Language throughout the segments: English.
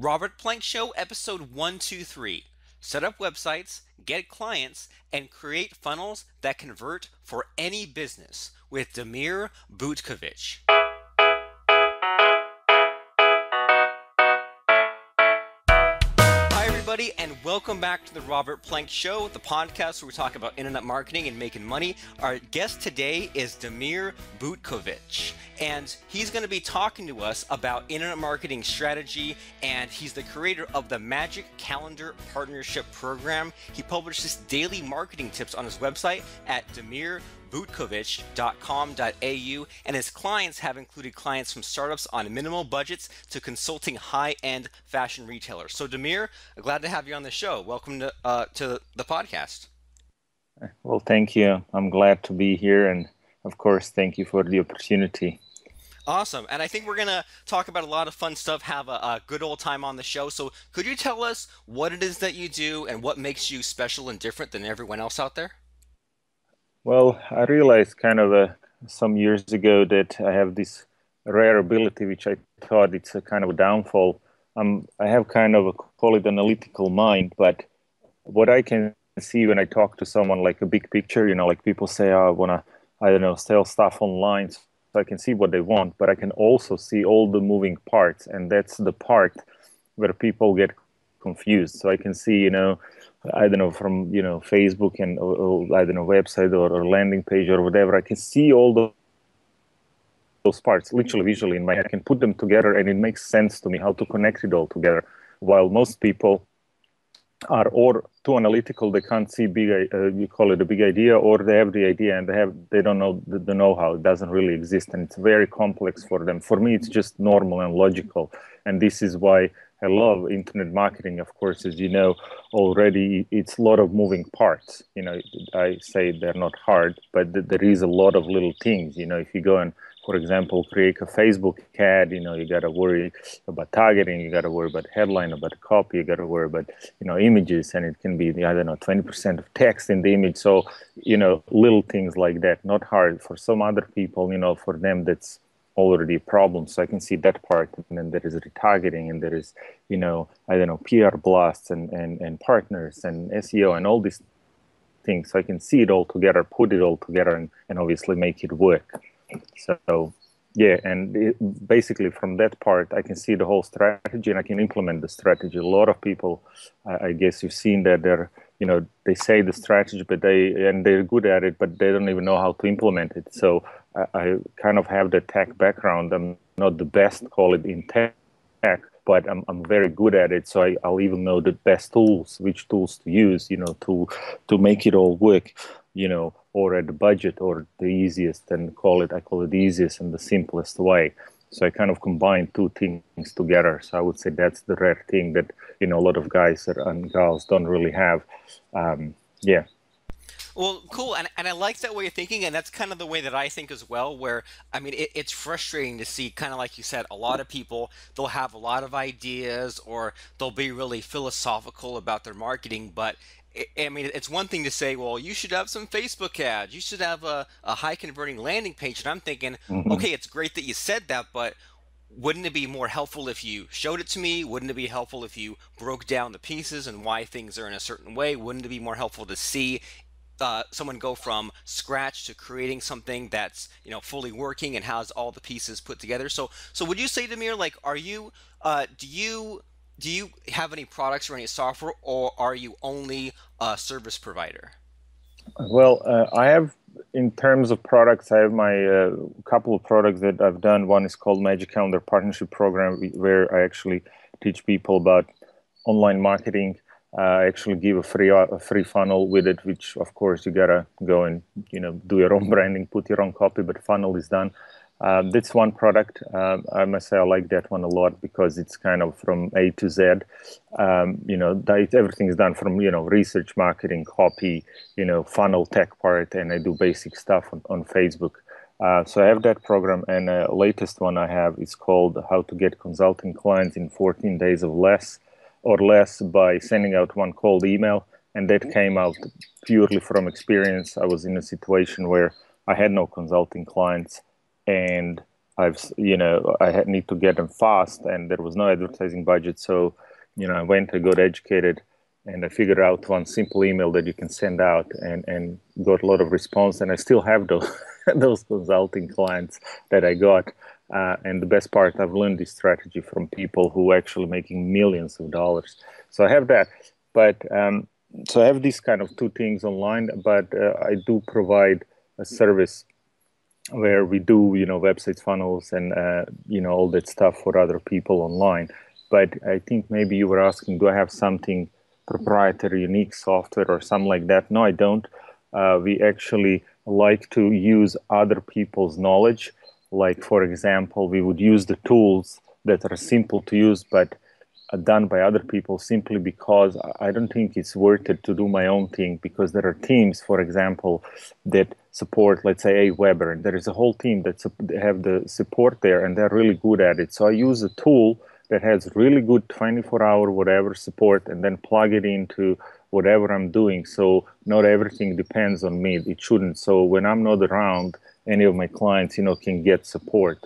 Robert Plank Show, episode 123. Set up websites, get clients, and create funnels that convert for any business with Damir Butkovic. Hi, everybody, and welcome back to the Robert Plank Show, the podcast where we talk about internet marketing and making money. Our guest today is Damir Butkovic, and he's going to be talking to us about internet marketing strategy, and he's the creator of the Magic Calendar Partnership Program. He publishes daily marketing tips on his website at damirbutkovic.com.au, and his clients have included clients from startups on minimal budgets to consulting high-end fashion retailers. So Damir, glad to have you on the show. Welcome to the podcast. Well, thank you. I'm glad to be here, and of course, thank you for the opportunity. Awesome. And I think we're going to talk about a lot of fun stuff, have a good old time on the show. So could you tell us what it is that you do and what makes you special and different than everyone else out there? Well, I realized some years ago that I have this rare ability, which I thought it's a kind of a downfall. I have kind of call it analytical mind, but what I can see when I talk to someone like a big picture, like people say, oh, I want to, sell stuff online. So I can see what they want, but I can also see all the moving parts. And that's the part where people get confused. So I can see, from, Facebook and, website or landing page or whatever. I can see all those parts literally visually in my head. I can put them together and it makes sense to me how to connect it all together. While most people are or too analytical, they can't see you call it a big idea, or they have the idea and they don't know the know-how. It doesn't really exist, and it's very complex for them. For me, it's just normal and logical, and this is why I love internet marketing. Of course, as you know already, it's a lot of moving parts. I say they're not hard, but there is a lot of little things. If you go and, for example, create a Facebook ad, you got to worry about targeting, you got to worry about headline, about copy, you got to worry about, images, and it can be, 20% of text in the image. So, little things like that, not hard. For some other people, for them, that's already a problem. So I can see that part. And then there is retargeting, and there is, PR blasts and partners and SEO and all these things. So I can see it all together, put it all together, and obviously make it work. So, yeah, and basically from that part, I can see the whole strategy and I can implement the strategy. A lot of people, I guess you've seen that they say the strategy, but they're good at it, but they don't even know how to implement it. So I kind of have the tech background. I'm not the best, call it in tech, but I'm very good at it. So I'll even know the best tools, which tools to use, to make it all work, or at the budget or the easiest, and I call it the easiest and the simplest way. So I kind of combine two things together. So I would say that's the rare thing that, a lot of guys and girls don't really have. Yeah. Well, cool. And I like that way of thinking. And that's kind of the way that I think as well, where, it's frustrating to see, kind of like you said, a lot of people, they'll have a lot of ideas or they'll be really philosophical about their marketing. But it's one thing to say, well, you should have some Facebook ads. You should have a high converting landing page. And I'm thinking, Mm-hmm. okay, it's great that you said that, but wouldn't it be more helpful if you showed it to me? Wouldn't it be helpful if you broke down the pieces and why things are in a certain way? Wouldn't it be more helpful to see someone go from scratch to creating something that's fully working and has all the pieces put together? So would you say, Damir, like, do you have any products or any software, or are you only a service provider? Well, I have, in terms of products, I have my couple of products that I've done. One is called Magic Calendar Partnership Program, where I actually teach people about online marketing. I actually give a free funnel with it, which of course you gotta go and do your own branding, put your own copy, but funnel is done. That's one product. I must say I like that one a lot because it's kind of from A to Z. Everything is done from research, marketing, copy, funnel, tech part, and I do basic stuff on Facebook. So I have that program, and the latest one I have is called How to Get Consulting Clients in 14 Days or less by sending out one cold email. And that came out purely from experience. I was in a situation where I had no consulting clients, and I need to get them fast, and there was no advertising budget. So, I went, I got educated, and I figured out one simple email that you can send out, and got a lot of response. And I still have those those consulting clients that I got. And the best part, I've learned this strategy from people who are actually making millions of dollars. So I have that, but so I have these kind of two things online. But I do provide a service where we do, websites, funnels, and all that stuff for other people online. But I think maybe you were asking, do I have something proprietary, unique software or something like that? No, I don't. We actually like to use other people's knowledge. Like, for example, we would use the tools that are simple to use, but done by other people, simply because I don't think it's worth it to do my own thing, because there are teams, for example, that support, let's say, Aweber, and there is a whole team that have the support there, and they're really good at it. So I use a tool that has really good 24-hour whatever support, and then plug it into whatever I'm doing. So not everything depends on me. It shouldn't. So when I'm not around, any of my clients, can get support.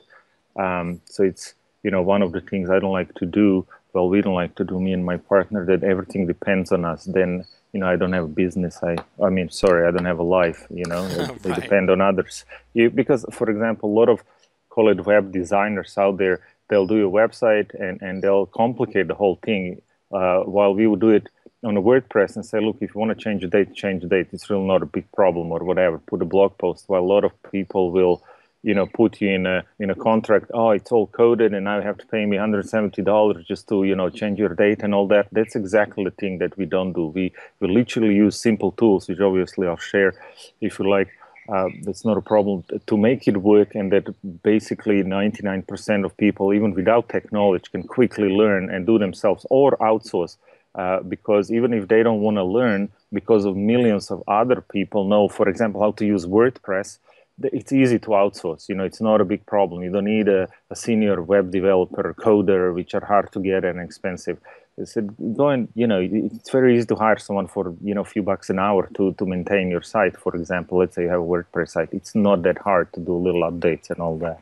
So it's, one of the things I don't like to do. Well, we don't like to do, me and my partner, that everything depends on us. Then, I don't have a business. I don't have a life, They Right. depend on others. Because, for example, a lot of, call it, web designers out there, they'll do a website and they'll complicate the whole thing, while we would do it on a WordPress and say, look, if you want to change the date, change the date. It's really not a big problem, or whatever. Put a blog post. While a lot of people will, put you in a contract. Oh, it's all coded, and now you have to pay me $170 just to, change your date and all that. That's exactly the thing that we don't do. We literally use simple tools, which obviously I'll share if you like. That's not a problem to make it work, and that basically 99% of people, even without technology, can quickly learn and do themselves, or outsource. Because even if they don't want to learn, because of millions of other people know, for example, how to use WordPress, it's easy to outsource. It's not a big problem. You don't need a senior web developer, coder, which are hard to get and expensive. I said, it's very easy to hire someone for, a few bucks an hour to maintain your site. For example, let's say you have a WordPress site. It's not that hard to do little updates and all that.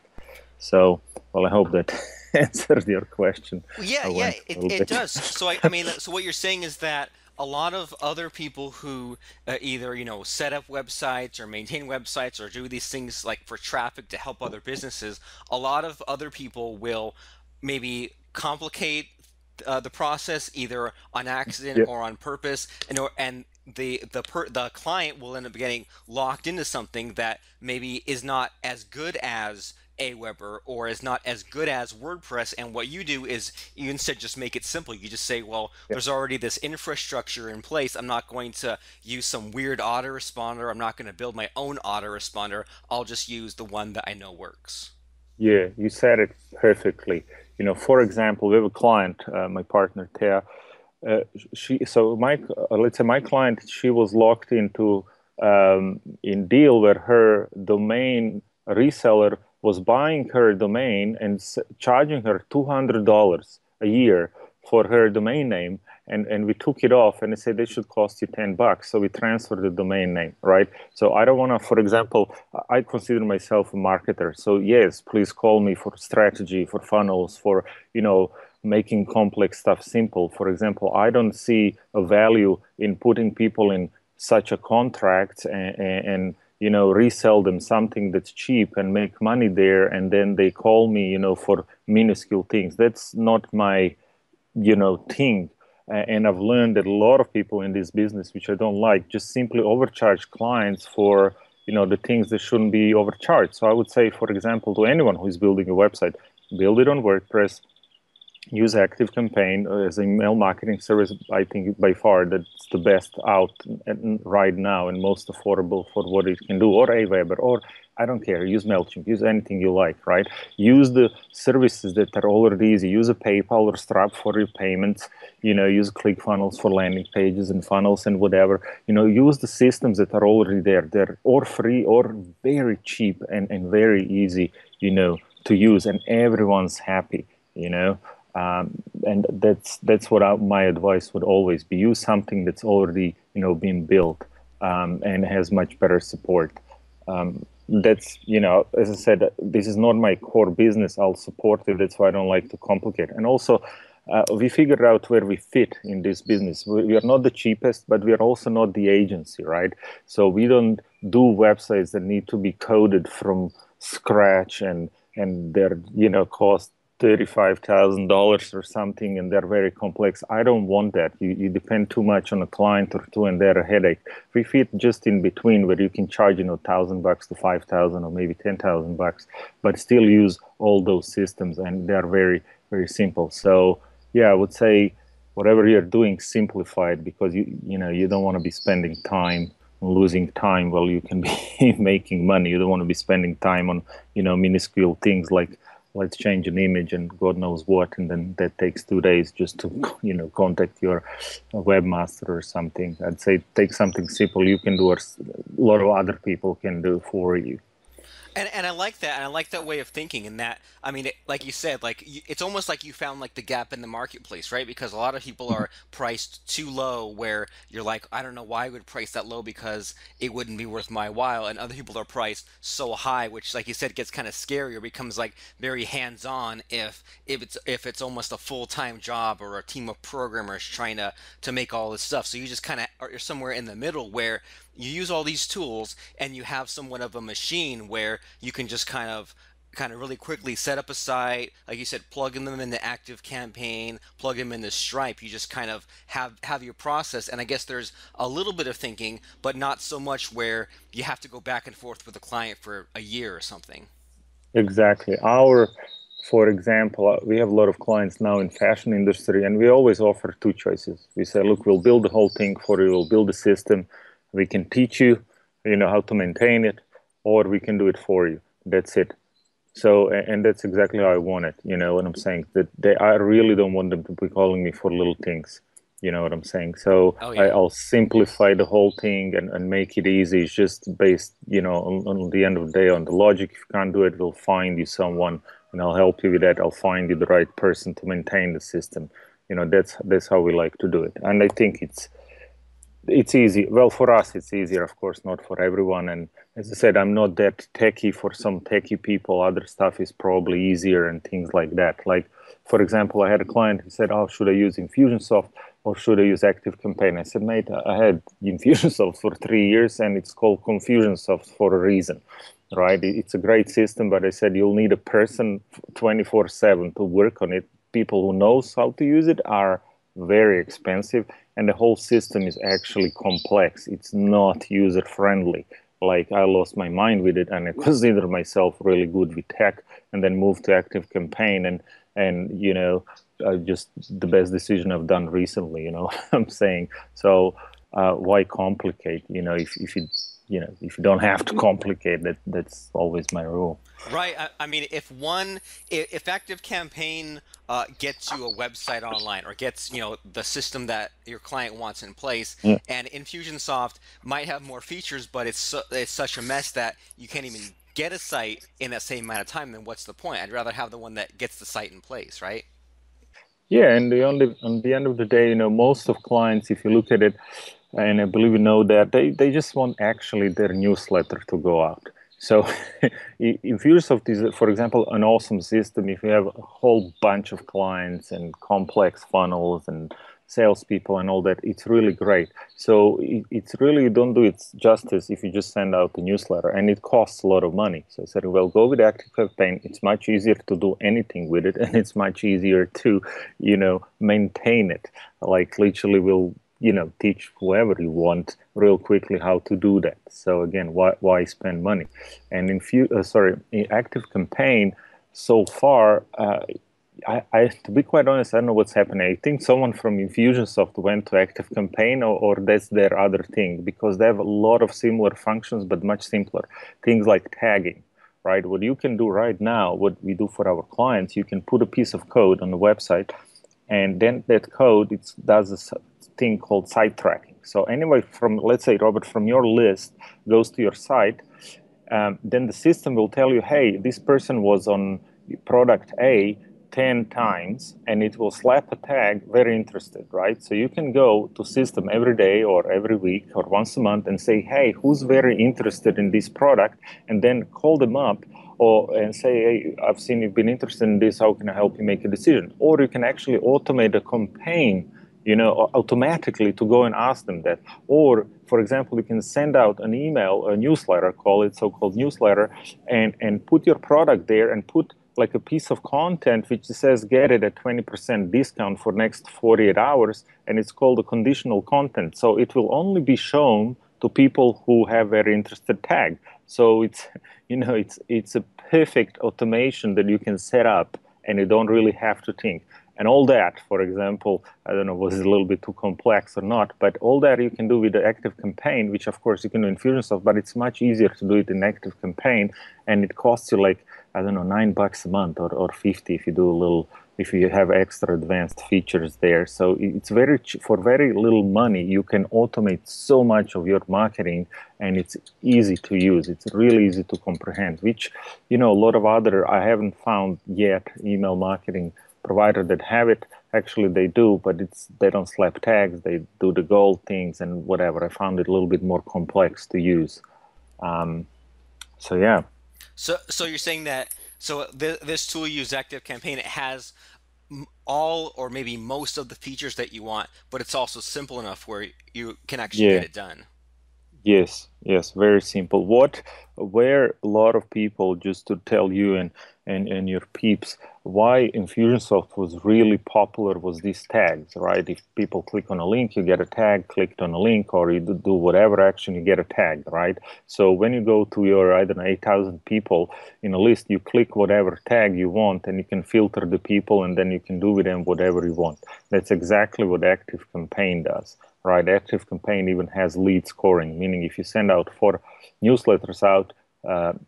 So, well, I hope that answered your question. Yeah, I yeah, went a it, little it bit. does. So I mean, so what you're saying is that a lot of other people who either, set up websites or maintain websites or do these things like for traffic to help other businesses, a lot of other people will maybe complicate the process either on accident Yeah. or on purpose, and the client will end up getting locked into something that maybe is not as good as Aweber or is not as good as WordPress. And what you do is you instead just make it simple. You just say, well, Yeah. there's already this infrastructure in place. I'm not going to use some weird autoresponder. I'm not going to build my own autoresponder. I'll just use the one that I know works. Yeah, you said it perfectly. For example, we have a client, my partner Thea. Let's say my client, she was locked into in deal where her domain reseller was buying her domain and charging her $200 a year for her domain name, and we took it off, and they said they should cost you $10. So we transferred the domain name, right? So I don't want to, for example, I consider myself a marketer. So yes, please call me for strategy, for funnels, for, making complex stuff simple. For example, I don't see a value in putting people in such a contract and resell them something that's cheap and make money there, and then they call me, for minuscule things. That's not my thing. And I've learned that a lot of people in this business, which I don't like, just simply overcharge clients for the things that shouldn't be overcharged. So I would say, for example, to anyone who is building a website, build it on WordPress, use ActiveCampaign as an email marketing service. I think by far that's the best out right now and most affordable for what it can do, or Aweber, or I don't care, use MailChimp, use anything you like, right? Use the services that are already easy. Use a PayPal or Stripe for your payments, use ClickFunnels for landing pages and funnels and whatever. Use the systems that are already there. They're or free or very cheap and very easy, to use, and everyone's happy, and that's what my advice would always be. Use something that's already been built, and has much better support. that's, as I said, this is not my core business. I'll support it. That's why I don't like to complicate. And also, we figured out where we fit in this business. We are not the cheapest, but we are also not the agency, right? So we don't do websites that need to be coded from scratch, and they're, cost $35,000 or something, and they're very complex. I don't want that. You depend too much on a client or two, and they're a headache. We fit just in between, where you can charge, $1,000 to 5,000 or maybe $10,000, but still use all those systems, and they're very, very simple. So yeah, I would say whatever you're doing, simplify it, because you don't want to be spending time, losing time while you can be making money. You don't want to be spending time on minuscule things like, let's change an image and God knows what, and then that takes 2 days just to contact your webmaster or something. I'd say take something simple you can do, or a lot of other people can do for you. And I like that, and I like that way of thinking. And that, I mean, like you said, it's almost like you found like the gap in the marketplace, right? Because a lot of people are priced too low, where you're like, I don't know why I would price that low because it wouldn't be worth my while. And other people are priced so high, which, like you said, gets kind of scary or becomes like very hands-on if it's almost a full-time job or a team of programmers trying to make all this stuff. So you just kind of are somewhere in the middle, where you use all these tools and you have somewhat of a machine where you can just kind of really quickly set up a site, like you said, plug in them into Active Campaign, plug them into Stripe. You just kind of have your process. And I guess there's a little bit of thinking, but not so much where you have to go back and forth with a client for a year or something. Exactly. For example, we have a lot of clients now in fashion industry, and we always offer two choices. We say, look, we'll build the whole thing for you. We'll build a system. We can teach you, how to maintain it, or we can do it for you. That's it. So, and that's exactly how I want it. You know what I'm saying? I really don't want them to be calling me for little things. You know what I'm saying? So Oh yeah. I'll simplify the whole thing and make it easy. It's just based, on the end of the day on the logic. If you can't do it, we'll find you someone, and I'll help you with that. I'll find you the right person to maintain the system. That's how we like to do it. And I think it's easy. Well, for us, it's easier, of course, not for everyone. And as I said, I'm not that techie. For some techie people, other stuff is probably easier and things like that. Like, for example, I had a client who said, "Oh, should I use Infusionsoft or should I use Active Campaign?" I said, "Mate, I had Infusionsoft for 3 years, and it's called Confusionsoft for a reason, right? It's a great system, but I said you'll need a person 24/7 to work on it. People who knows how to use it are very expensive, and the whole system is actually complex. It's not user friendly. Like, I lost my mind with it, and I consider myself really good with tech, and then moved to Active Campaign, and just the best decision I've done recently. What I'm saying. So why complicate? If you don't have to complicate, that's always my rule. Right. I mean, if Active Campaign gets you a website online, or gets, the system that your client wants in place, Yeah. and Infusionsoft might have more features, but it's such a mess that you can't even get a site in that same amount of time, then what's the point? I'd rather have the one that gets the site in place, right? Yeah, and on the end of the day, most of clients, if you look at it, and I believe you know that they just want actually their newsletter to go out. So Infusionsoft is, for example, an awesome system if you have a whole bunch of clients and complex funnels and salespeople and all that. It's really great. So it's really, you don't do it justice if you just send out a newsletter, and it costs a lot of money. So I said, well, go with Active Campaign. It's much easier to do anything with it, and it's much easier to, maintain it. Like, literally, we'll teach whoever you want real quickly how to do that. So again, why spend money? And in Active Campaign, so far, I to be quite honest, I don't know what's happening. I think someone from Infusionsoft went to Active Campaign, or that's their other thing, because they have a lot of similar functions but much simpler things like tagging. Right? What you can do right now, what we do for our clients, you can put a piece of code on the website, and then that code does a thing called site tracking. So anyway, from, let's say, Robert, from your list goes to your site, then the system will tell you, hey, this person was on product A 10 times, and it will slap a tag, very interested, right? So you can go to system every day or every week or once a month and say, hey, who's very interested in this product? And then call them up and say, hey, I've seen you've been interested in this, how can I help you make a decision? Or you can actually automate a campaign, automatically to go and ask them that. Or, for example, you can send out an email, a newsletter, call it so-called newsletter, and put your product there and put like a piece of content which says get it at 20% discount for next 48 hours, and it's called a conditional content. So it will only be shown to people who have very interested tag. So it's, it's a perfect automation that you can set up, and you don't really have to think. And all that, for example, I don't know, was it a little bit too complex or not, but all that you can do with the Active Campaign, which of course you can do in Infusionsoft, but it's much easier to do it in Active Campaign, and it costs you like, I don't know, $9 a month or 50 if you do a little, if you have extra advanced features there. So it's very, for very little money, you can automate so much of your marketing, and it's easy to use. It's really easy to comprehend, which, a lot of other, I haven't found yet email marketing provider that have it. Actually they do, but they don't slap tags, they do the gold things and whatever. I found it a little bit more complex to use. So yeah. So you're saying that this tool you use, Active Campaign, it has all or maybe most of the features that you want, but it's also simple enough where you can actually get it done. Yes, very simple. Where a lot of people, just to tell you and your peeps, why Infusionsoft was really popular was these tags, right? If people click on a link, you get a tag, clicked on a link, or you do whatever action, you get a tag, right? So when you go to your, 8,000 people in a list, you click whatever tag you want, and you can filter the people, and then you can do with them whatever you want. That's exactly what Active Campaign does. Right, Active Campaign even has lead scoring, meaning if you send out 4 newsletters out,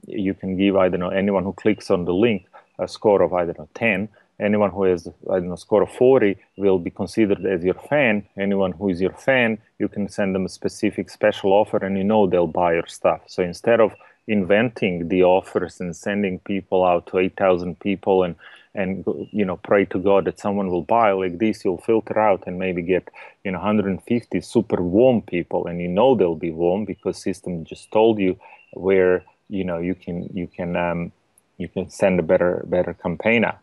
you can give, anyone who clicks on the link a score of, 10. Anyone who has, a score of 40 will be considered as your fan. Anyone who is your fan, you can send them a specific special offer, and they'll buy your stuff. So instead of inventing the offers and sending people out to 8,000 people and pray to God that someone will buy like this, you'll filter out and maybe get 150 super warm people, and they'll be warm because system just told you where you can send a better campaign out.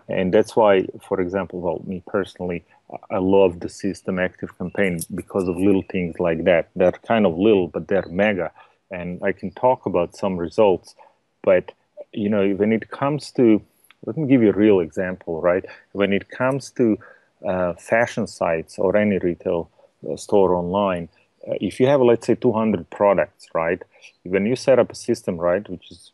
And that's why, for example, me personally, I love the system Active Campaign because of little things like that. They're kind of little, but they're mega. And I can talk about some results, but when it comes to, let me give you a real example, right? When it comes to fashion sites or any retail store online, if you have, let's say, 200 products, right? When you set up a system, right, which is,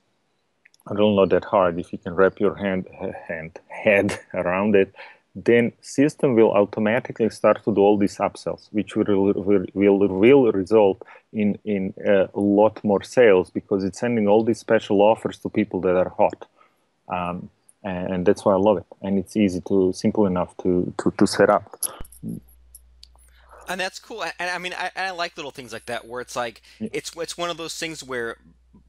I don't know, that hard, if you can wrap your head around it, then system will automatically start to do all these upsells, which will result in a lot more sales because it's sending all these special offers to people that are hot. And that's why I love it. And it's simple enough to set up. And that's cool. And I mean, I like little things like that where it's like, it's one of those things where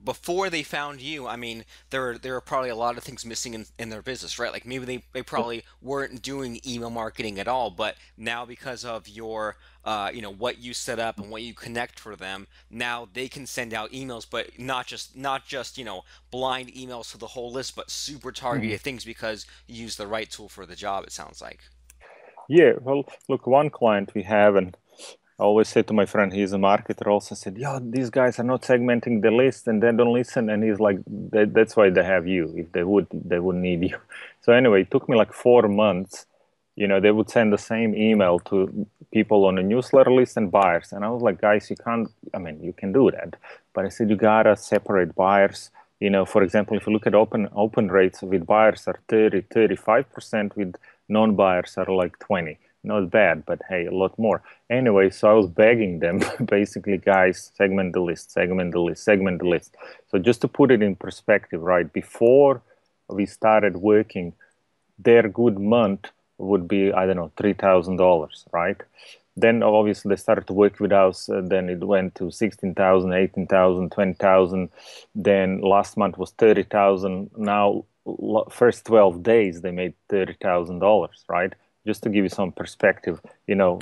before they found you, I mean, there are probably a lot of things missing in their business, right? Like maybe they probably weren't doing email marketing at all, but now because of your, what you set up and what you connect for them, now they can send out emails, but not just blind emails to the whole list, but super targeted things because you use the right tool for the job, it sounds like. Yeah, well, look, one client we have, and I always say to my friend, he's a marketer, also said, yeah, these guys are not segmenting the list and they don't listen. And he's like, that's why they have you. If they would, they wouldn't need you. So anyway, it took me like 4 months. They would send the same email to people on a newsletter list and buyers. And I was like, guys, you can't, you can do that. But I said, you gotta separate buyers. For example, if you look at open rates with buyers are 35%, with non-buyers are like 20. Not bad, but hey, a lot more. Anyway, so I was begging them, basically, guys, segment the list, segment the list, segment the list. So just to put it in perspective, right, before we started working, their good month would be, I don't know, $3,000, right? Then obviously they started to work with us. Then it went to 16,000, 18,000, 20,000. Then last month was 30,000. Now first 12 days they made $30,000, right? Just to give you some perspective,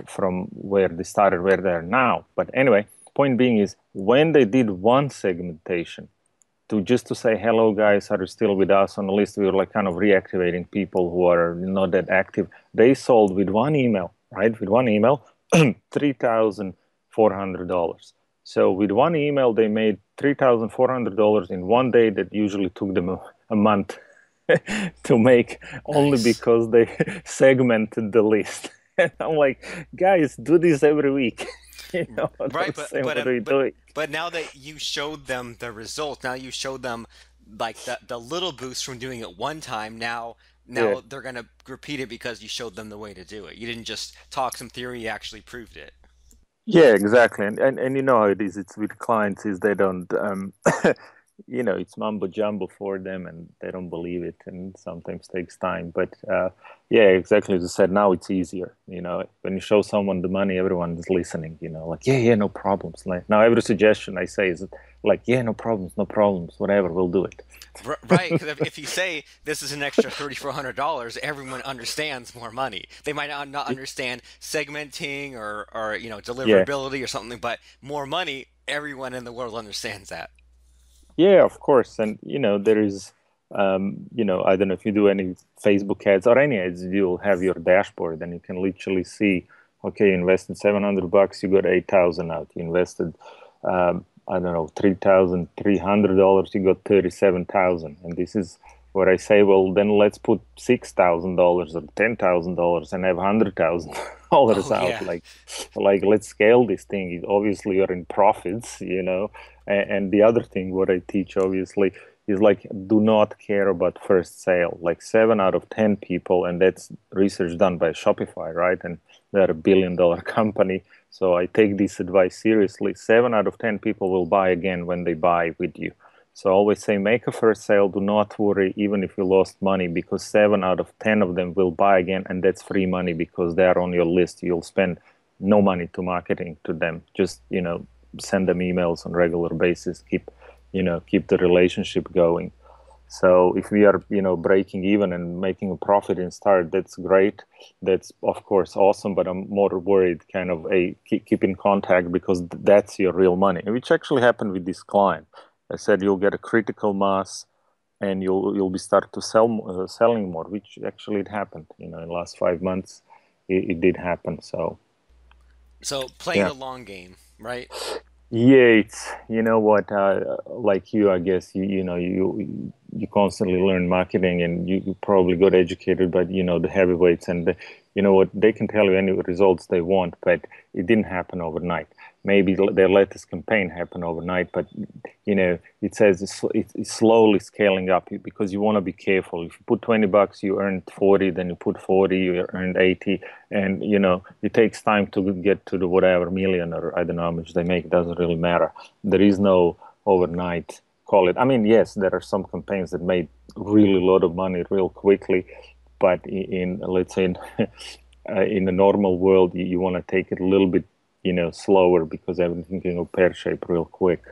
from where they started, where they are now. But anyway, point being is when they did one segmentation just to say, hello guys, are you still with us on the list? We were like kind of reactivating people who are not that active. They sold with one email, right? With one email, $3,400. So with one email, they made $3,400 in one day that usually took them a month to make, only Nice. because they segmented the list. And I'm like, guys, do this every week. Right, Don't but say but what um, are you but doing? but now that you showed them the result, now you showed them like the little boost from doing it one time. Now Yeah. now they're gonna repeat it because you showed them the way to do it. You didn't just talk some theory, you actually proved it. Yeah, exactly. And you know how it is. It's with clients is they don't it's mumbo jumbo for them and they don't believe it and sometimes takes time. But yeah, exactly as you said, now it's easier. When you show someone the money, everyone is listening, like, yeah, yeah, no problems. Like now every suggestion I say is like, yeah, no problems, whatever, we'll do it. Right, because if you say this is an extra $3,400, everyone understands more money. They might not understand segmenting or Yeah. deliverability or something, but more money, everyone in the world understands that. Yeah, of course. And there is, I don't know if you do any Facebook ads or any ads, you'll have your dashboard and you can literally see, okay, you invested $700, you got 8,000 out. You invested, I don't know, $3,300, you got 37,000. And this is where I say, well, then let's put $6,000 or $10,000 and have $100,000 Oh out. yeah. Like let's scale this thing. Obviously, you're in profits, and the other thing, what I teach obviously is like, do not care about first sale. Like 7 out of 10 people, and that's research done by Shopify, right? And they're a $1 billion company. So I take this advice seriously. 7 out of 10 people will buy again when they buy with you. So I always say, make a first sale. Do not worry, even if you lost money, because 7 out of 10 of them will buy again, and that's free money because they are on your list. You'll spend no money to marketing to them. Just send them emails on regular basis. Keep the relationship going. So if we are breaking even and making a profit in start, that's great. That's of course awesome. But I'm more worried, kind of a keep in contact, because that's your real money, which actually happened with this client. I said you'll get a critical mass and you'll be start to selling more, which actually it happened. In the last 5 months, it did happen. So So playing yeah. the long game, right? Yeah, it's what, like you, I guess you constantly learn marketing, and you probably got educated by the heavyweights, and what, they can tell you any results they want, but it didn't happen overnight. Maybe their latest campaign happened overnight, but it says it's slowly scaling up, because you want to be careful. If you put $20, you earn 40, then you put 40, you earned 80, and it takes time to get to the whatever million, or I don't know how much they make. It doesn't really matter. There is no overnight call it. I mean, yes, there are some campaigns that made really a lot of money real quickly, but in let's say in the normal world, you want to take it a little bit slower, because everything can go pear shaped real quick.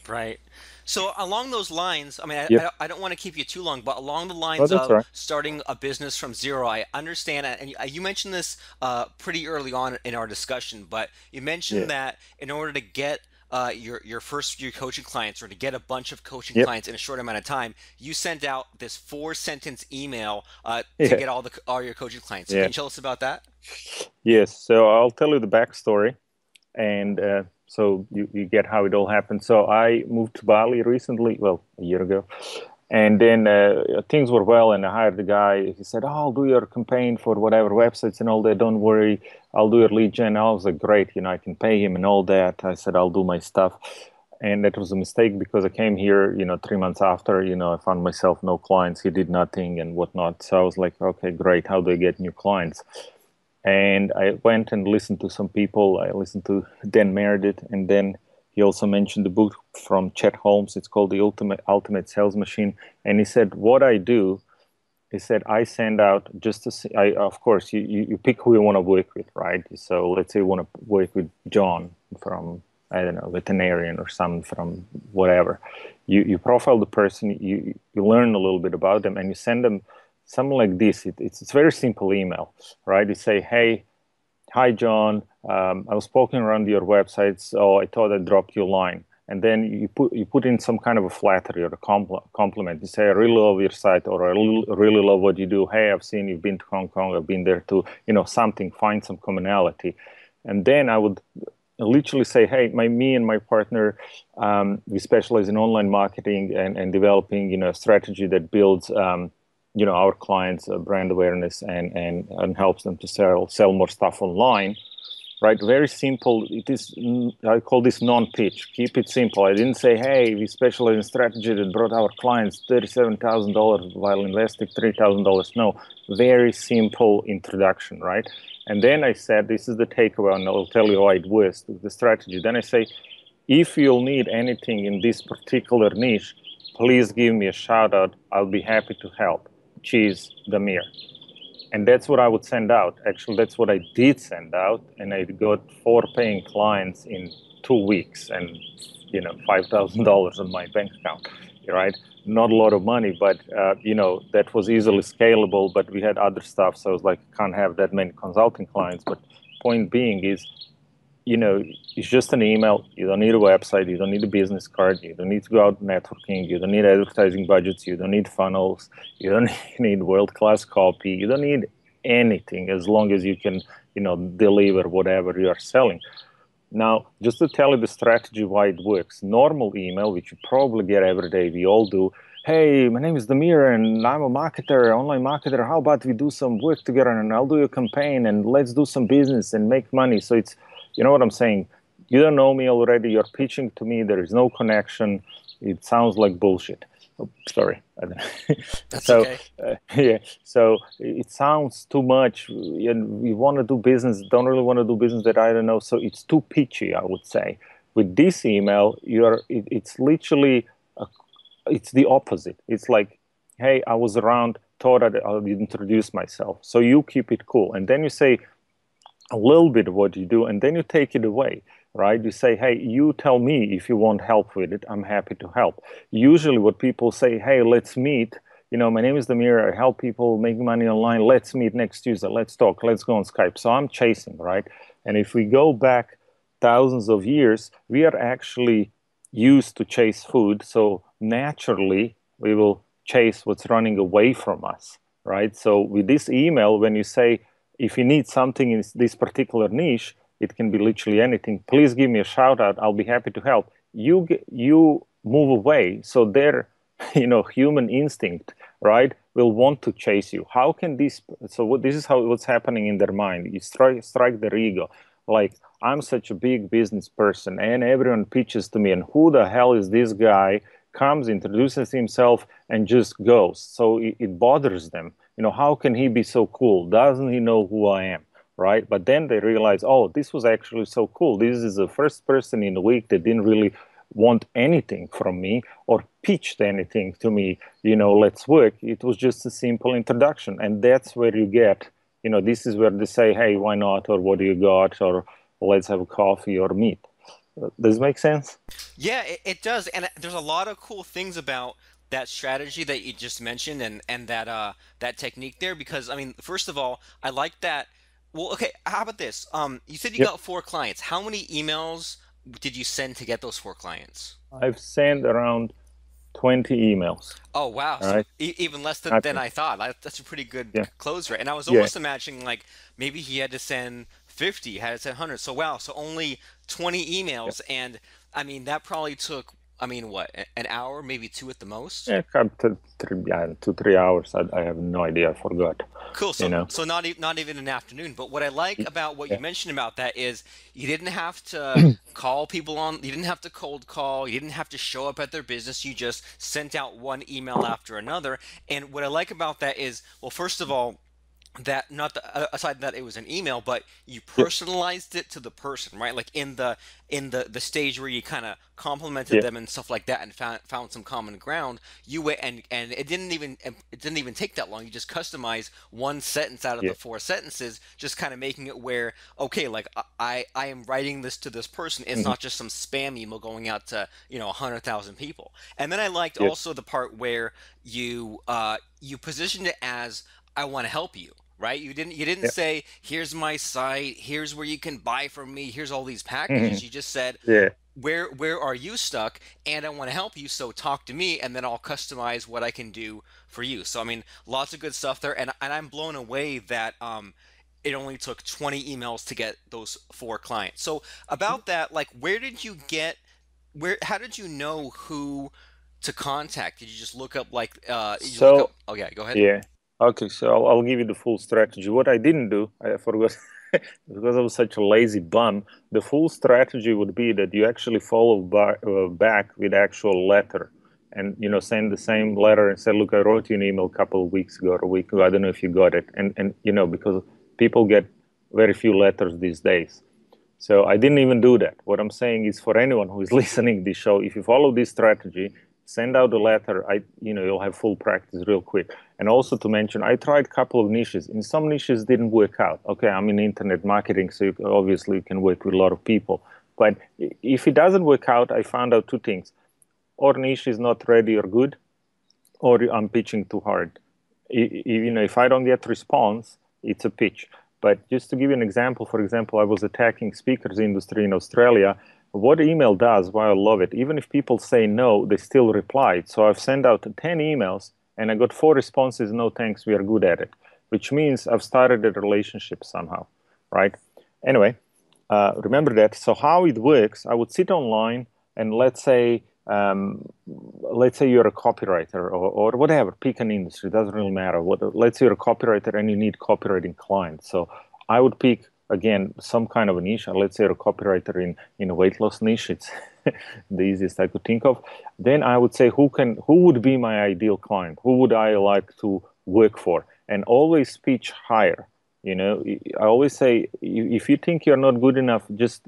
Right. So along those lines, I mean, Yep. I don't want to keep you too long, but along the Oh, lines that's of all right. starting a business from zero, I understand, and you mentioned this pretty early on in our discussion, but you Yeah. mentioned that in order to get your first few coaching clients, or to get a bunch of coaching Yep. clients in a short amount of time, you sent out this 4 sentence email to Yeah. get all your coaching clients. So can Yeah. you tell us about that? Yes. So I'll tell you the backstory, and so you get how it all happened. So I moved to Bali recently, well, a year ago, and then things were well, and I hired the guy. He said, "Oh, I'll do your campaign for whatever websites and all that. Don't worry, I'll do your lead gen." I was like, "Great, I can pay him and all that." I said, "I'll do my stuff." And that was a mistake, because I came here, 3 months after, I found myself no clients. He did nothing and whatnot. So I was like, okay, great. How do I get new clients? And I went and listened to some people. I listened to Dan Meredith, and then he also mentioned the book from Chet Holmes. It's called The Ultimate Sales Machine. And he said, what I do, he said, I send out just to see, of course, you pick who you want to work with, right? So let's say you want to work with John from I don't know, veterinarian or someone from whatever. You profile the person, you learn a little bit about them, and you send them something like this. It's a very simple email, right? You say, hey, hi, John. I was poking around your website, so I thought I'd drop you a line. And then you put in some kind of a flattery or a compliment. You say, I really love your site, or I really love what you do. Hey, I've seen you've been to Hong Kong. I've been there too. Something, find some commonality. And then I would literally say, hey, me and my partner, we specialize in online marketing and developing, a strategy that builds, our clients' brand awareness and helps them to sell more stuff online. Right, very simple. It is. I call this non-pitch. Keep it simple. I didn't say, "Hey, we specialize in strategy that brought our clients $37,000 while investing $3,000." No, very simple introduction, right? And then I said, "This is the takeaway, and I'll tell you why it works. The strategy." Then I say, "If you'll need anything in this particular niche, please give me a shout out. I'll be happy to help. Cheers, Damir." And that's what I would send out. Actually, that's what I did send out, and I got 4 paying clients in 2 weeks, and $5,000 on my bank account. Right, not a lot of money, but that was easily scalable. But we had other stuff, so I was like, can't have that many consulting clients. But point being is, it's just an email. You don't need a website. You don't need a business card. You don't need to go out networking. You don't need advertising budgets. You don't need funnels. You don't need world-class copy. You don't need anything as long as you can, deliver whatever you are selling. Now, just to tell you the strategy why it works. Normal email, which you probably get every day, we all do. Hey, my name is Damir, and I'm a marketer, online marketer. How about we do some work together, and I'll do a campaign, and let's do some business and make money. So it's, you know what I'm saying? You don't know me already. You're pitching to me. There is no connection. It sounds like bullshit. Oh, sorry. That's so, okay. Yeah. So it sounds too much. We want to do business. Don't really want to do business that I don't know. So it's too pitchy, I would say. With this email, it's literally, it's the opposite. It's like, hey, I was around, thought I'd introduce myself. So you keep it cool. And then you say a little bit of what you do, and then you take it away, right? You say, hey, you tell me if you want help with it. I'm happy to help. Usually what people say, hey, let's meet. My name is Damir. I help people make money online. Let's meet next Tuesday. Let's talk. Let's go on Skype. So I'm chasing, right? And if we go back thousands of years, we are actually used to chase food. So naturally, we will chase what's running away from us, right? So with this email, when you say, if you need something in this particular niche, it can be literally anything. Please give me a shout out. I'll be happy to help. You move away. So their, human instinct, right, will want to chase you. How can this? So this is what's happening in their mind. You strike their ego. Like, I'm such a big business person, and everyone pitches to me. And who the hell is this guy? Comes, introduces himself, and just goes. So it bothers them. How can he be so cool? Doesn't he know who I am, right? But then they realize, oh, this was actually so cool. This is the first person in the week that didn't really want anything from me or pitched anything to me, let's work. It was just a simple introduction. And that's where you get, this is where they say, hey, why not? Or what do you got? Or let's have a coffee or meet. Does it make sense? Yeah, it does. And there's a lot of cool things about that strategy that you just mentioned and that technique there, because I mean, first of all, I like that. Well, okay, how about this? You said you Yep. got 4 clients. How many emails did you send to get those 4 clients? I've sent around 20 emails. Oh wow! All So right. even less than Okay. I thought. That's a pretty good Yeah. close rate. And I was Yeah. almost imagining like maybe he had to send 50, had to send 100. So wow! So only 20 Yeah. emails, and I mean that probably took. I mean, what, an hour, maybe 2 at the most? Yeah, up to 2, 3 hours. I have no idea. I forgot. Cool. You So know. not even an afternoon. But what I like about what you Yeah. mentioned about that is you didn't have to call people on. You didn't have to cold call. You didn't have to show up at their business. You just sent out one email after another. And what I like about that is, well, first of all, that not the, aside that it was an email, but you Yeah. personalized it to the person, right? Like in the stage where you kind of complimented Yeah. them and stuff like that, and found some common ground. You went and it didn't even take that long. You just customize one sentence out of Yeah. the four sentences, just kind of making it where, okay, like I am writing this to this person. It's Hmm. not just some spam email going out to 100,000 people. And then I liked Yeah. also the part where you positioned it as, I want to help you, right? You didn't Yeah. say, here's my site, here's where you can buy from me, here's all these Hmm. packages. You just said, Yeah. where are you stuck, and I want to help you, so talk to me, and then I'll customize what I can do for you. So I mean, lots of good stuff there, and I'm blown away that it only took 20 emails to get those four clients. So about that, like, how did you know who to contact? Did you just look up, like, you just look up? So Oh yeah, go ahead. yeah. Okay, so I'll give you the full strategy. What I didn't do, I forgot, because I was such a lazy bum. The full strategy would be that you actually follow back with actual letter, and send the same letter and say, "Look, I wrote you an email a couple of weeks ago or a week ago. I don't know if you got it." And because people get very few letters these days. So I didn't even do that. What I'm saying is, for anyone who is listening to this show, if you follow this strategy, send out a letter. You'll have full practice real quick. And also to mention, I tried a couple of niches. In some niches, didn't work out. Okay, I'm in internet marketing, so obviously you can work with a lot of people. But if it doesn't work out, I found out two things: or niche is not ready or good, or I'm pitching too hard. If I don't get response, it's a pitch. But just to give you an example, for example, I was attacking speakers industry in Australia. What email does, why I love it, even if people say no, they still replied. So I've sent out 10 emails and I got 4 responses: no thanks, we are good at it, which means I've started a relationship somehow, right? Anyway, remember that. So how it works, I would sit online and let's say you're a copywriter, or whatever, pick an industry, doesn't really matter. Let's say you're a copywriter and you need copywriting clients. So I would pick, again, some kind of a niche. Let's say you're a copywriter in a weight loss niche. It's the easiest I could think of. Then I would say, who would be my ideal client? Who would I like to work for? And always pitch higher. I always say, if you think you're not good enough, just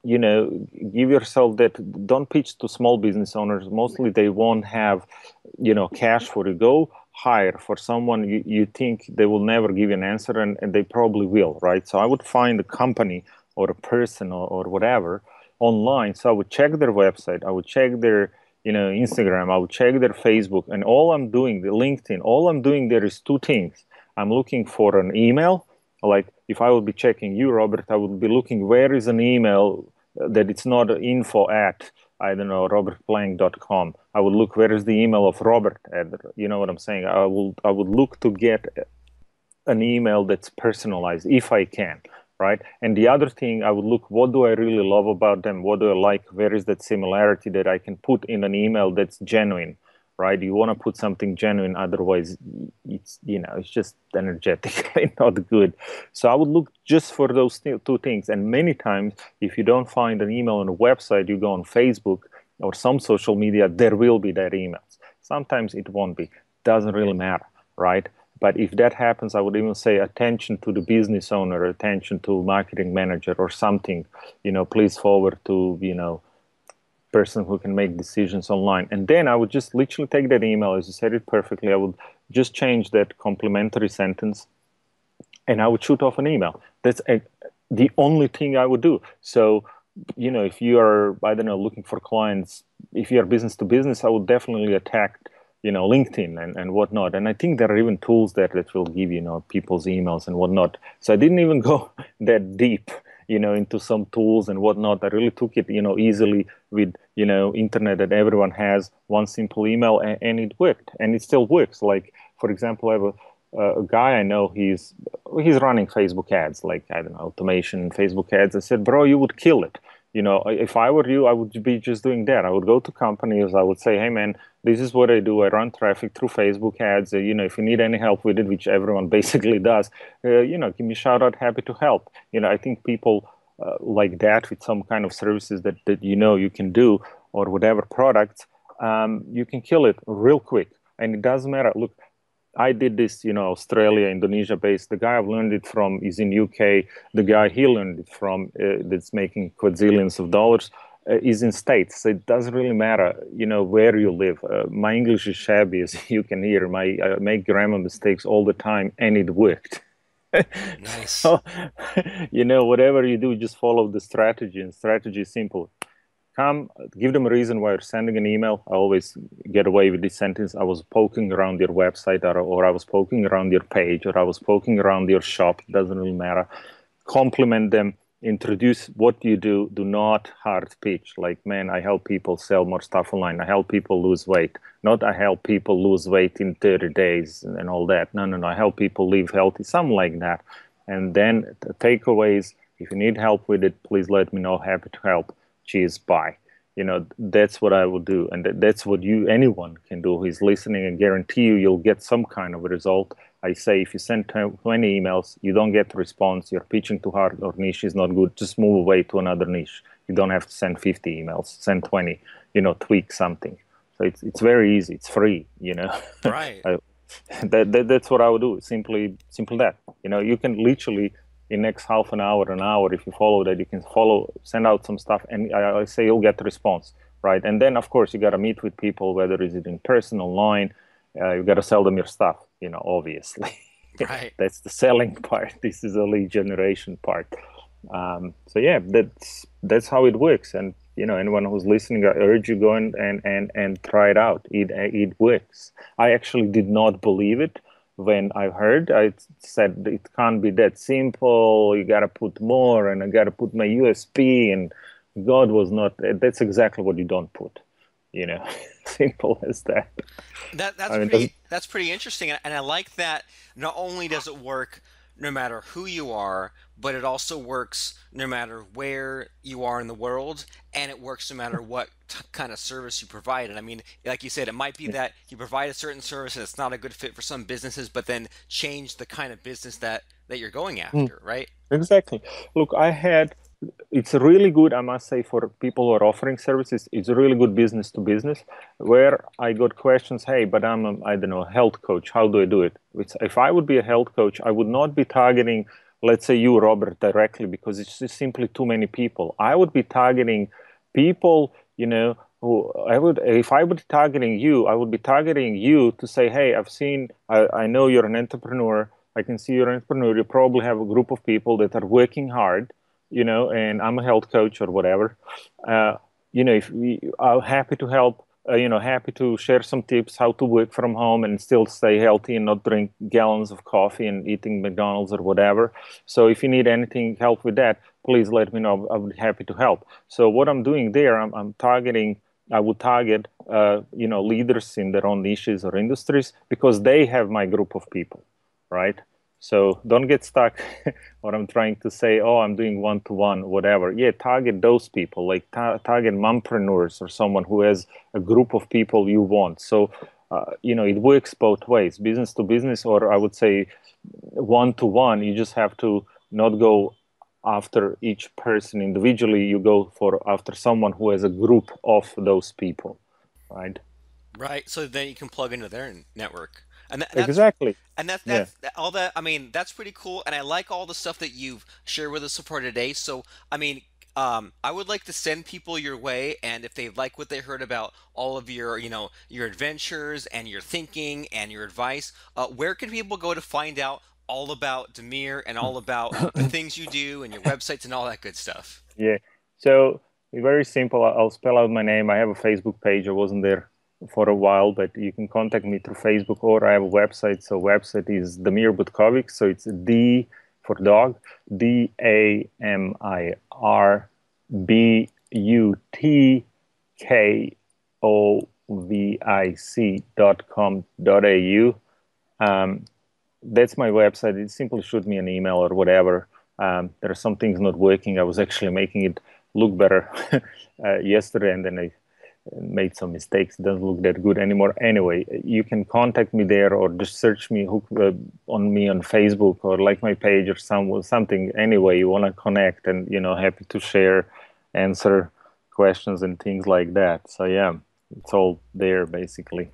give yourself that. Don't pitch to small business owners. Mostly they won't have cash for you. Go hire for someone you think they will never give you an answer, and they probably will, right? So I would find a company or a person, or whatever, online. So I would check their website, I would check their Instagram, I would check their Facebook, and all I'm doing, the LinkedIn, all I'm doing there is two things. I'm looking for an email. Like, if I would be checking you, Robert, I would be looking, where is an email that it's not info at, I don't know, robertplank.com. I would look, where is the email of Robert at, you know what I'm saying? I would look to get an email that's personalized if I can, right? And the other thing, I would look, what do I really love about them? What do I like? Where is that similarity that I can put in an email that's genuine, right? You want to put something genuine, otherwise it's just energetically not good. So I would look just for those two things. And many times, if you don't find an email on a website, you go on Facebook or some social media, there will be that emails. Sometimes it won't be. Doesn't really matter, right? But if that happens, I would even say, attention to the business owner, attention to marketing manager or something, please forward to, person who can make decisions online. And then I would just literally take that email, as you said it perfectly. I would just change that complimentary sentence and I would shoot off an email. The only thing I would do. So, if you are, I don't know, looking for clients, if you are business to business, I would definitely attack, LinkedIn and whatnot. And I think there are even tools that will give, people's emails and whatnot. So I didn't even go that deep, into some tools and whatnot. I really took it, easily with, internet that everyone has, one simple email, and it worked, and it still works. Like, for example, I have a guy I know. He's running Facebook ads, like, I don't know, automation Facebook ads. I said, bro, you would kill it. If I were you, I would be just doing that. I would go to companies. I would say, hey man, this is what I do. I run traffic through Facebook ads. If you need any help with it, which everyone basically does, give me a shout out. Happy to help. I think people like that, with some kind of services that you can do, or whatever products, you can kill it real quick. And it doesn't matter. Look, I did this, Australia, Indonesia based. The guy I've learned it from is in UK. The guy he learned it from, that's making quadrillions of dollars, is in States. So it doesn't really matter, where you live. My English is shabby, as you can hear. I make grammar mistakes all the time, and it worked. Nice. So, whatever you do, just follow the strategy, and strategy is simple. Come, give them a reason why you're sending an email. I always get away with this sentence. I was poking around your website, or I was poking around your page, or I was poking around your shop. It doesn't really matter. Compliment them. Introduce what you do. Do not hard pitch. Like, man, I help people sell more stuff online. I help people lose weight. Not I help people lose weight in 30 days and all that. No. I help people live healthy. Something like that. And then the takeaways, if you need help with it, please let me know. Happy to help. Cheers, bye. That's what I will do. And that's what anyone can do who is listening, and guarantee you'll get some kind of a result. I say, if you send 20 emails, you don't get a response, you're pitching too hard, or niche is not good, just move away to another niche. You don't have to send 50 emails, send 20, tweak something. So it's very easy. It's free, Right. That's what I would do. Simply that. You can literally, in next half an hour, if you follow that, you can send out some stuff, and I say you'll get a response, right? And then, of course, you got to meet with people, whether is it in person, online. You got to sell them your stuff, obviously. Right. That's the selling part. This is a lead generation part. So yeah, that's how it works. And anyone who's listening, I urge you, go and try it out. It works. I actually did not believe it. When I heard, I said it can't be that simple. You got to put more, and I got to put my USB. And God was not. That's exactly what you don't put. Simple as that. That's pretty interesting, and I like that. Not only does it work no matter who you are, but it also works no matter where you are in the world, and it works no matter what kind of service you provide. And I mean, like you said, it might be that you provide a certain service and it's not a good fit for some businesses, but then change the kind of business that you're going after, right? Exactly. Look, it's really good, I must say, for people who are offering services. It's a really good business to business, where I got questions, hey, but I don't know, a health coach. How do I do it? If I would be a health coach, I would not be targeting, let's say you, Robert, directly, because it's just simply too many people. I would be targeting people, if I would be targeting you, I would be targeting you to say, hey, I know you're an entrepreneur. I can see you're an entrepreneur. You probably have a group of people that are working hard, and I'm a health coach or whatever. If we are happy to help, happy to share some tips how to work from home and still stay healthy and not drink gallons of coffee and eating McDonald's or whatever. So if you need anything help with that, please let me know. I would be happy to help. So what I'm doing there, I would target, leaders in their own niches or industries, because they have my group of people, right? So don't get stuck what I'm trying to say, oh, I'm doing one-to-one, whatever. Yeah, target those people, like target mompreneurs or someone who has a group of people you want. So, it works both ways, business to business, or I would say one-to-one. You just have to not go after each person individually. You go after someone who has a group of those people, right? Right. So then you can plug into their network. Exactly. Yeah. That's all that. I mean, that's pretty cool, and I like all the stuff that you've shared with us so far today. So, I mean, I would like to send people your way, and if they like what they heard about all of your, your adventures and your thinking and your advice, where can people go to find out all about Damir and all about the things you do and your websites and all that good stuff? Yeah. So very simple. I'll spell out my name. I have a Facebook page. I wasn't there for a while, but you can contact me through Facebook, or I have a website. So website is Damir Butkovic. So it's D for dog, DamirButkovic.com.au. That's my website. It simply shoot me an email or whatever. There are some things not working. I was actually making it look better yesterday, and then I made some mistakes. It doesn't look that good anymore. Anyway, you can contact me there, or just search me, on me on Facebook, or like my page or something. Anyway, you want to connect, and happy to share, answer questions and things like that. So yeah, it's all there basically.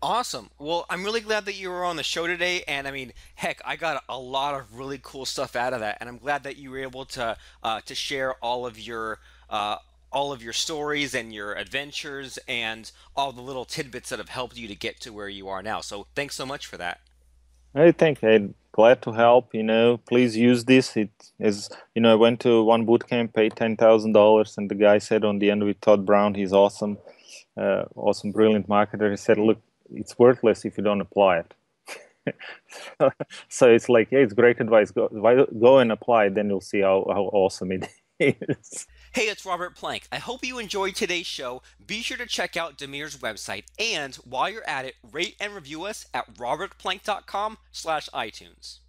Awesome. Well, I'm really glad that you were on the show today. And I mean, heck, I got a lot of really cool stuff out of that. And I'm glad that you were able to share uh, all of your stories and your adventures and all the little tidbits that have helped you to get to where you are now. So thanks so much for that. I think I'm glad to help. Please use this. It is, I went to one boot camp, paid $10,000, and the guy said on the end with Todd Brown, he's awesome, awesome, brilliant marketer. He said, "Look, it's worthless if you don't apply it." So it's like, yeah, it's great advice. Go and apply it, then you'll see how awesome it is. Hey, it's Robert Plank. I hope you enjoyed today's show. Be sure to check out Damir's website, and while you're at it, rate and review us at robertplank.com/iTunes.